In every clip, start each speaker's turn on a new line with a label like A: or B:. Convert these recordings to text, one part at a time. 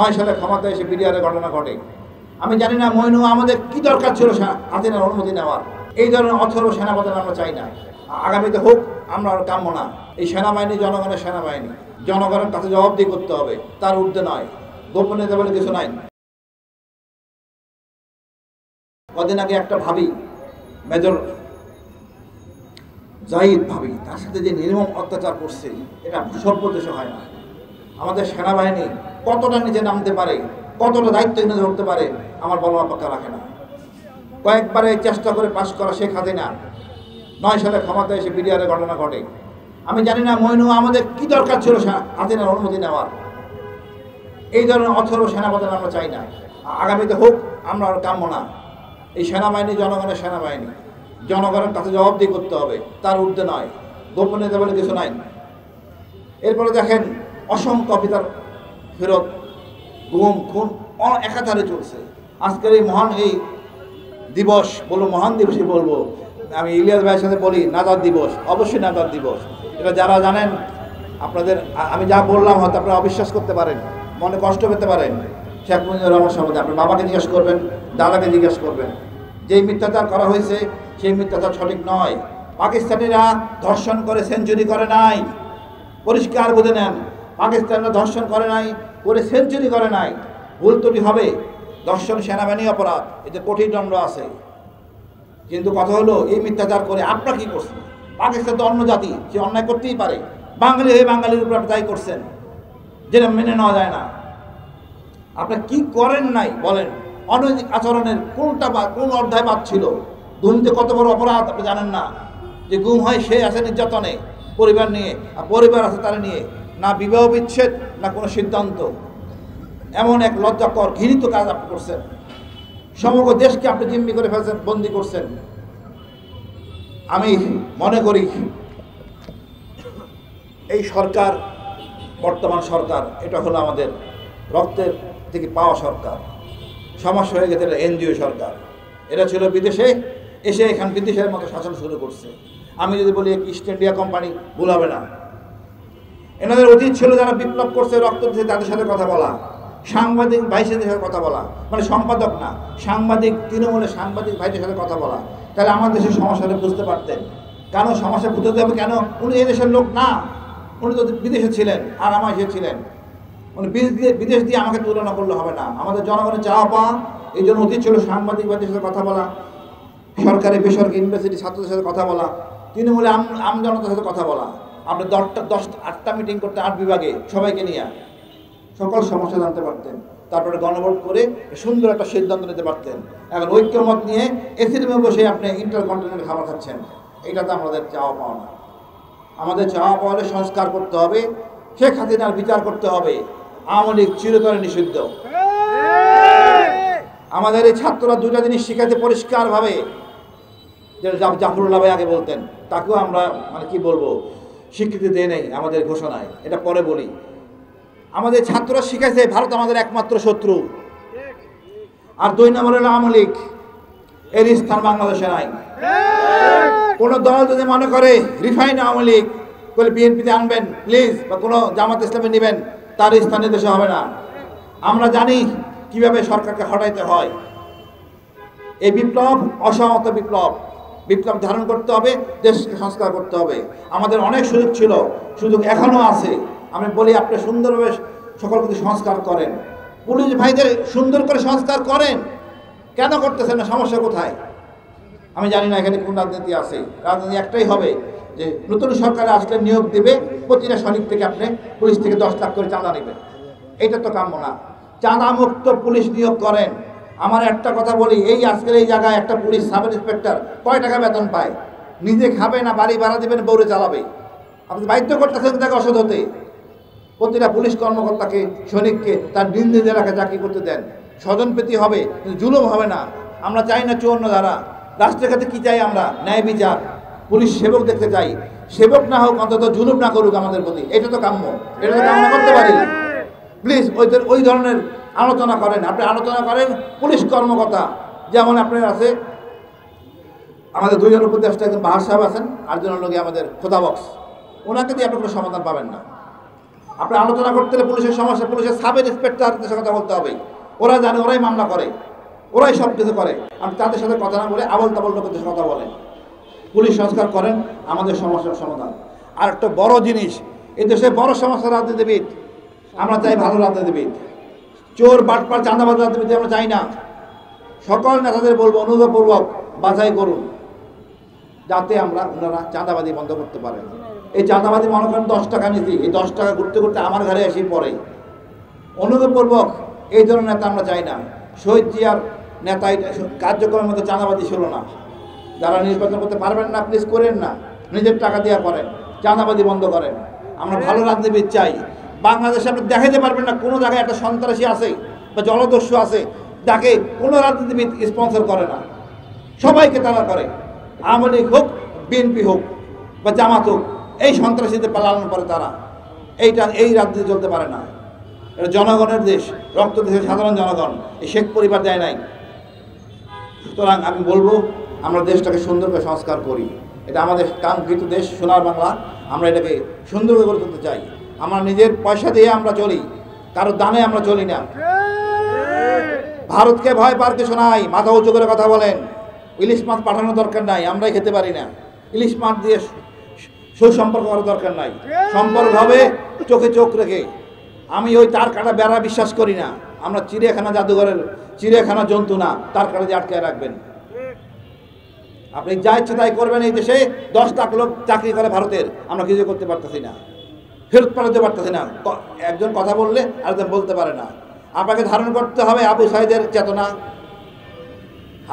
A: 9 সালে ক্ষমতায় এসে বিডিআরের ঘটনা ঘটে। আমি জানি না মইনু আমাদের কি দরকার ছিল হাসিনার অনুমতি নেওয়ার। এই ধরনের অথর্ব সেনাপ্রধান আমরা চাই না, আগামীতে হোক, আমরা আর কাম্য না। এই সেনাবাহিনী জনগণের সেনাবাহিনী, জনগণের কাছে জবাবদিহি করতে হবে, তার ঊর্ধ্বে নয়। গোপনীয়তা বলে কিছু নাই। কদিন আগে একটা ভাবি, মেজর জাহিদ ভাবি, তার সাথে যে নির্মম অত্যাচার করছে, এটা সভ্য দেশে হয় না। আমাদের সেনাবাহিনী কতটা নিচে নামতে পারে, কতটা দায়িত্বহীন ধরতে পারে, আমার বলার অপেক্ষা রাখে না। কয়েকবারে চেষ্টা করে পাশ করা শেখ হাসিনা 9 সালে ক্ষমতায় এসে বিডিআরের ঘটনা ঘটে। আমি জানি না মইনু আমাদের কি দরকার ছিল হাসিনার অনুমতি নেওয়ার। এই ধরনের অথর্ব সেনাপ্রধান আমরা চাই না, আগামীতে হোক, আমরা আর কাম্য না। এই সেনাবাহিনী জনগণের সেনাবাহিনী, জনগণের কাছে জবাবদিহি করতে হবে, তার ঊর্ধ্বে নয়। গোপনীয়তা বলে কিছু নাই। এরপরে দেখেন অসংখ্য অফিসার ফেরত, গুম খুন একাধারে চলছে। আজকের এই মহান এই দিবস বলবো, মহান দিবসই বলবো। আমি ইলিয়াস ভাইয়ের সাথে বলি নাজাত দিবস, অবশ্যই নাজাত দিবস। এটা যারা জানেন, আপনাদের আমি যা বললাম হয়তো আপনারা অবিশ্বাস করতে পারেন, মনে কষ্ট পেতে পারেন। শেখ মুজিবুর রহমান সম্বন্ধে আপনার বাবাকে জিজ্ঞেস করবেন, দাদাকে জিজ্ঞেস করবেন। যেই মিথ্যাচার করা হয়েছে সেই মিথ্যাচার সঠিক নয়। পাকিস্তানিরা ধর্ষণ করে সেঞ্চুরি করে নাই, পরিষ্কার বুঝে নেন। পাকিস্তানিরা ধর্ষণ করে নাই, করে সেঞ্চুরি করে নাই। ভুল ত্রুটি হবে, ধর্ষণ সেনাবাহিনী অপরাধ, এতে কঠিন দণ্ড আছে। কিন্তু কথা হলো, এই মিথ্যাচার করে আপনারা কি করছেন? পাকিস্তান তো অন্য জাতি, সে অন্যায় করতেই পারে। বাঙালি হয়ে বাঙালির উপর আপনি দায়ী করছেন, যেটা মেনে নেওয়া যায় না। আপনারা কি করেন নাই বলেন? অনৈতিক আচরণের কোনটা বা কোন অধ্যায় বাদ ছিল? গুমতে কত বড় অপরাধ আপনি জানেন না? যে গুম হয় সে আছে নির্যাতনে, পরিবার নিয়ে, আর পরিবার আছে তারা নিয়ে, না বিবাহ বিচ্ছেদ, না কোনো সিদ্ধান্ত। এমন এক লজ্জাকর ঘৃণিত কাজ আপনি করছেন। সমগ্র দেশকে আপনি জিম্মি করে ফেলছেন, বন্দি করছেন। আমি মনে করি এই সরকার, বর্তমান সরকার, এটা হলো আমাদের রক্তের থেকে পাওয়া সরকার। সমস্যা হয়ে গেছে, এটা এনজিও সরকার। এটা ছিল বিদেশে, এসে এখান বিদেশের মতো শাসন শুরু করছে। আমি যদি বলি ইস্ট ইন্ডিয়া কোম্পানি, ভুল হবে না। এনাদের উচিত ছিল যারা বিপ্লব করছে, রক্ত দিচ্ছে, তাদের সাথে কথা বলা, সাংবাদিক ভাইদের সাথে কথা বলা, মানে সম্পাদক না, সাংবাদিক, তৃণমূলের সাংবাদিক ভাইদের সাথে কথা বলা। তাহলে আমার দেশের সমস্যাটা বুঝতে পারতেন। কেন সমস্যা বুঝতে হবে? কেন? উনি এই দেশের লোক না, উনি তো বিদেশে ছিলেন, আর আমার এসে ছিলেন। উনি বিদেশ দিয়ে আমাকে তুলনা করলে হবে না। আমাদের জনগণের চাওয়া পাওয়া, এই জন্য উচিত ছিল সাংবাদিক ভাইদের সাথে কথা বলা, সরকারি বেসরকারি ইউনিভার্সিটি ছাত্রদের সাথে কথা বলা, তৃণমূলে আমজনতার সাথে কথা বলা। আপনি 8টা মিটিং করতে 8 বিভাগে সবাইকে নিয়ে সকল সমস্যা জানতে পারতেন, তারপরে গণভোট করে সুন্দর একটা সিদ্ধান্ত নিতে পারতেন। এখন ঐক্যমত নিয়ে এসির রুমে বসে আপনি ইন্টারকন্টিনেন্টাল খাবার খাচ্ছেন। এইটা তো আমাদের চাওয়া পাওয়া না। আমাদের চাওয়া পাওয়া হলে সংস্কার করতে হবে, শেখ হাসিনার বিচার করতে হবে। আওয়ামী লীগ চিরতরে নিষিদ্ধ। আমাদের এই ছাত্ররা 2টা জিনিস শিখাতে পরিষ্কারভাবে, যেটা জাফরুল্লাহ ভাই আগে বলতেন, তাকেও আমরা মানে কি বলবো, স্বীকৃতি দেয় নেই আমাদের ঘোষণায়। এটা পরে বলি। আমাদের ছাত্ররা শিখেছে ভারত আমাদের একমাত্র শত্রু, আর 2 নম্বর হলো আওয়ামী লীগ। এর স্থান বাংলাদেশে নাই। কোনো দল যদি মনে করে রিফাইন আওয়ামী লীগ বলে বিএনপিতে আনবেন প্লিজ, বা কোনো জামাত ইসলামে নেবেন, তার স্থানে দেশে হবে না। আমরা জানি কিভাবে সরকারকে হটাইতে হয়। এই বিপ্লব অসহমত বিপ্লব, বিপ্লব ধারণ করতে হবে, দেশকে সংস্কার করতে হবে। আমাদের অনেক সুযোগ ছিল, সুযোগ এখনও আছে। আমি বলি আপনি সুন্দরভাবে সকল কিছু সংস্কার করেন, পুলিশ ভাইদের সুন্দর করে সংস্কার করেন। কেন করতেছেন না? সমস্যা কোথায়? আমি জানি না এখানে কোন রাজনীতি আছে। রাজনীতি একটাই হবে যে নতুন সরকারে আসলে নিয়োগ দেবে, প্রতিটা সৈনিক থেকে আপনি পুলিশ থেকে 10 লাখ করে চাঁদা নেবেন। এটা তো কাম্য না। চাঁদা মুক্ত পুলিশ নিয়োগ করেন। আমার একটা কথা বলি, এই আজকের এই জায়গায় একটা পুলিশ সাব ইন্সপেক্টর কয় টাকা বেতন পায়? নিজে খাবে না বাড়ি ভাড়া দেবেন, বউরে চালাবে। আপনি বাধ্য করতেছেন তাকে অসৎ হতে। প্রতিটা পুলিশ কর্মকর্তাকে, সৈনিককে তার দিন দিন এলাকায় চাকরি করতে দেন। স্বজনপ্রীতি হবে, কিন্তু জুলুম হবে না। আমরা চাই না 54 ধারা। রাষ্ট্রের কাছে কী চাই আমরা? ন্যায় বিচার। পুলিশ সেবক দেখতে চাই, সেবক না হোক, অন্তত জুলুম না করুক আমাদের প্রতি। এটা তো কাম্য, এটা তো কামনা করতে পারি। প্লিজ ওই ধরনের আলোচনা করেন। আপনি আলোচনা করেন পুলিশ কর্মকর্তা, যেমন আপনার আছে আমাদের 2 জন উপদেষ্টা, একজন বাহার সাহেব আছেন, আর 2 জন লোকে আমাদের খোদা বক্স। ওনাকে দিয়ে আপনি কোনো সমাধান পাবেন না। আপনি আলোচনা করতে হলে পুলিশের সমস্যা, পুলিশের সাব ইন্সপেক্টরদের সাথে কথা বলতে হবে। ওরা জানে, ওরাই মামলা করে, ওরাই সব কিছু করে। আপনি তাদের সাথে কথা না বলে আবল তাবল লোকের সাথে কথা বলেন। পুলিশ সংস্কার করেন, আমাদের সমস্যার সমাধান। আর একটা বড় জিনিস, এই দেশে বড় সমস্যা রাজনীতিবিদ। আমরা চাই ভালো রাজনীতিবিদ, চোর বাটপার চাঁদাবাজ রাজনীতিবিদ আমরা চাই না। সকল নেতাদের বলবো অনুরোধপূর্বক বাছাই করুন, যাতে ওনারা চাঁদাবাজি বন্ধ করতে পারেন। এই চাঁদাবাজি মনে করেন 10 টাকা নিচ্ছি, এই 10 টাকা ঘুরতে ঘুরতে আমার ঘরে এসে পড়ে। অনুরোধপূর্বক এই ধরনের নেতা আমরা চাই না। শহীদ জিয়ার নেতাই কার্যক্রমের মধ্যে চাঁদাবাজি ছিল না। যারা নির্বাচন করতে পারবেন না, প্লিজ করেন না, নিজের টাকা দেওয়া করেন, চাঁদাবাজি বন্ধ করেন। আমরা ভালো রাজনীতিবিদ চাই। বাংলাদেশে আপনি দেখাতে পারবেন না কোনো জায়গায় একটা সন্ত্রাসী আছে বা জলদস্যু আছে যাকে কোনো রাজনীতিবিদ স্পন্সর করে না, সবাইকে তারা করে। আওয়ামী লীগ হোক, বিএনপি হোক বা জামাত হোক, এই সন্ত্রাসীদের পালানোর পরে তারা এই রাজনীতি চলতে পারে না। এটা জনগণের দেশ, রক্ত দেশের সাধারণ জনগণ, এই শেখ পরিবার দেয় নাই। সুতরাং আমি বলবো আমরা দেশটাকে সুন্দর করে সংস্কার করি। এটা আমাদের কাঙ্ক্ষিত দেশ, সোনার বাংলা। আমরা এটাকে সুন্দর করে গড়ে তুলতে চাই। আমরা নিজের পয়সা দিয়ে আমরা চলি, কারো দানে আমরা চলি না। ভারতকে ভয় পাওয়ার কিছু নাই, মাথা উঁচু করে কথা বলেন। ইলিশ মাছ পাঠানোর দরকার নাই, আমরাই খেতে পারি না। ইলিশ মাছ দিয়ে সুসম্পর্ক করার দরকার নাই। সম্পর্ক হবে চোখে চোখ রেখে। আমি ওই তার কাটা বেড়া বিশ্বাস করি না। আমরা চিড়িয়াখানা জাদুঘরের চিড়িয়াখানা জন্তু না, তার কাটা দিয়ে আটকে রাখবেন। আপনি যা ইচ্ছে তাই করবেন। এই দেশে 10 লাখ লোক চাকরি করে ভারতের, আমরা কিছু করতে পারতেছি না, ফেরত পাঠাতে পারতেছি না। একজন কথা বললে আরেকজন বলতে পারে না। আপনাকে ধারণ করতে হবে আবু সাইদের চেতনা,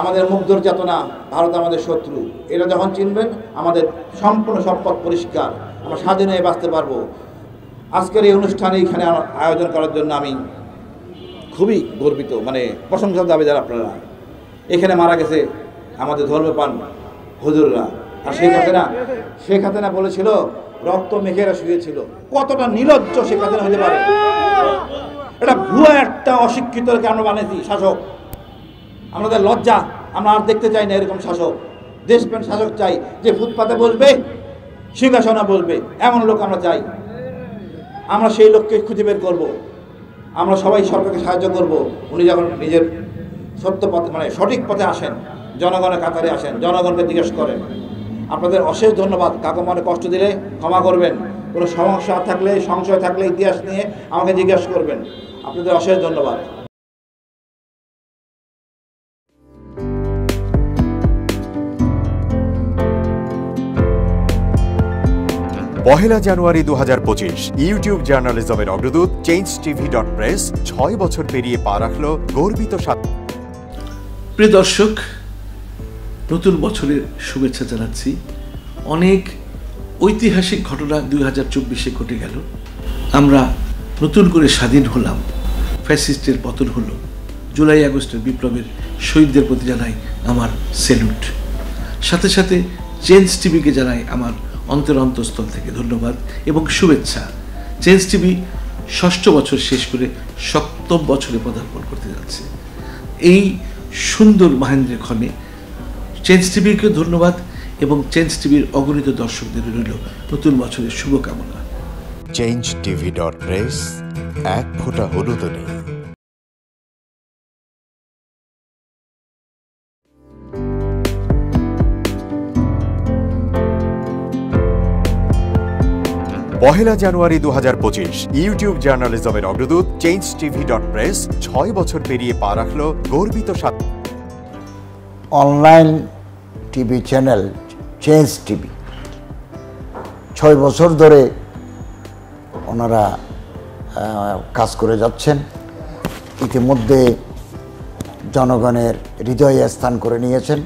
A: আমাদের মুগ্ধর চেতনা। ভারত আমাদের শত্রু, এটা যখন চিনবেন আমাদের সম্পূর্ণ সম্পদ পরিষ্কার, আমরা স্বাধীন হয়ে বাঁচতে পারবো। আজকের এই অনুষ্ঠানে এখানে আয়োজন করার জন্য আমি খুবই গর্বিত, মানে প্রশংসার দাবিদার আপনারা। এখানে মারা গেছে আমাদের ধর্মপ্রাণ হুজুররা। আর শেখ হাসিনা বলেছিল রক্ত মেঘেরা শুয়েছিল। কতটা নির্লজ্জ শেখ হাসিনা হতে পারে! এটা ভুয়া একটা অশিক্ষিতকে আমরা বানিয়েছি শাসক। আমাদের লজ্জা, আমরা আর দেখতে চাই না এরকম শাসক। দেশপ্রেম শাসক চাই, যে ফুটপাতে বসবে, সিংহাসনে বসবে, এমন লোক আমরা চাই। আমরা সেই লোককে খুঁজে বের করবো। আমরা সবাই সরকারকে সাহায্য করব। উনি যখন নিজের সত্য পথে, মানে সঠিক পথে আসেন, জনগণের কাতারে আসেন, জনগণকে জিজ্ঞেস করেন। আপনাদের অশেষ ধন্যবাদ। কাকু মনে কষ্ট দিলে ক্ষমা করবেন। কোনো সমস্যা থাকলে, সংশয় থাকলে ইতিহাস নিয়ে আমাকে জিজ্ঞেস করবেন। আপনাদের অশেষ ধন্যবাদ।
B: পহেলা জানুয়ারি 2025 ইউটিউব জার্নালিজমের অগ্রদূত changetv.press 6 বছর পেরিয়ে পা রাখলো গর্বিত
C: প্রিয় দর্শক, নতুন বছরের শুভেচ্ছা জানাচ্ছি। অনেক ঐতিহাসিক ঘটনা 2024-এ ঘটে গেল। আমরা নতুন করে স্বাধীন হলাম, ফ্যাসিস্টের পতন হলো। জুলাই আগস্টের বিপ্লবের শহীদদের প্রতি জানাই আমার স্যালুট। সাথে সাথে চেঞ্জ টিভিকে জানাই আমার অন্তরস্থল থেকে ধন্যবাদ এবং শুভেচ্ছা। চেঞ্জ টিভি 6ষ্ঠ বছর শেষ করে 7ম বছরে পদার্পণ করতে যাচ্ছে। এই সুন্দর মাহেন্দ্রের ক্ষণে চেঞ্জ টিভিকে ধন্যবাদ এবং চেঞ্জ টিভির অগণিত দর্শকদের রইল নতুন বছরের শুভকামনা।
B: changetv.press এক ফোঁটা হলুদ নেই। পহেলা জানুয়ারি 2025 ইউটিউব জার্নালিজমের অগ্রদূত changetv.press 6 বছর পেরিয়ে পা রাখলো গর্বিত
D: online TV channel change TV 6 বছর ধরে ওনারা কাজ করে যাচ্ছেন। ইতিমধ্যে জনগণের হৃদয়ে স্থান করে নিয়েছেন।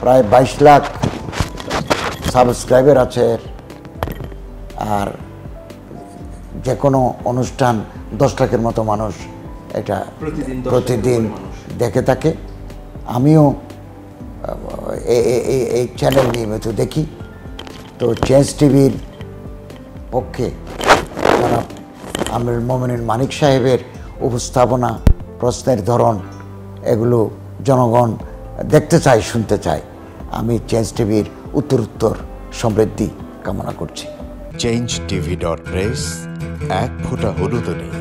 D: প্রায় 22 লাখ সাবস্ক্রাইবার আছে। আর যে কোনো অনুষ্ঠান 10 লাখের মতো মানুষ এটা প্রতিদিন দেখে থাকে। আমিও এই চ্যানেল নিয়মিত দেখি। তো চেঞ্জ টিভির পক্ষে জনাব আমিরুল মোমিনিন মানিক সাহেবের উপস্থাপনা, প্রশ্নের ধরন, এগুলো জনগণ দেখতে চায়, শুনতে চায়। আমি চেঞ্জ টিভির উত্তরোত্তর সমৃদ্ধি কামনা করছি।
B: changeTV.press, এক ফোঁটা হলুদও নেই।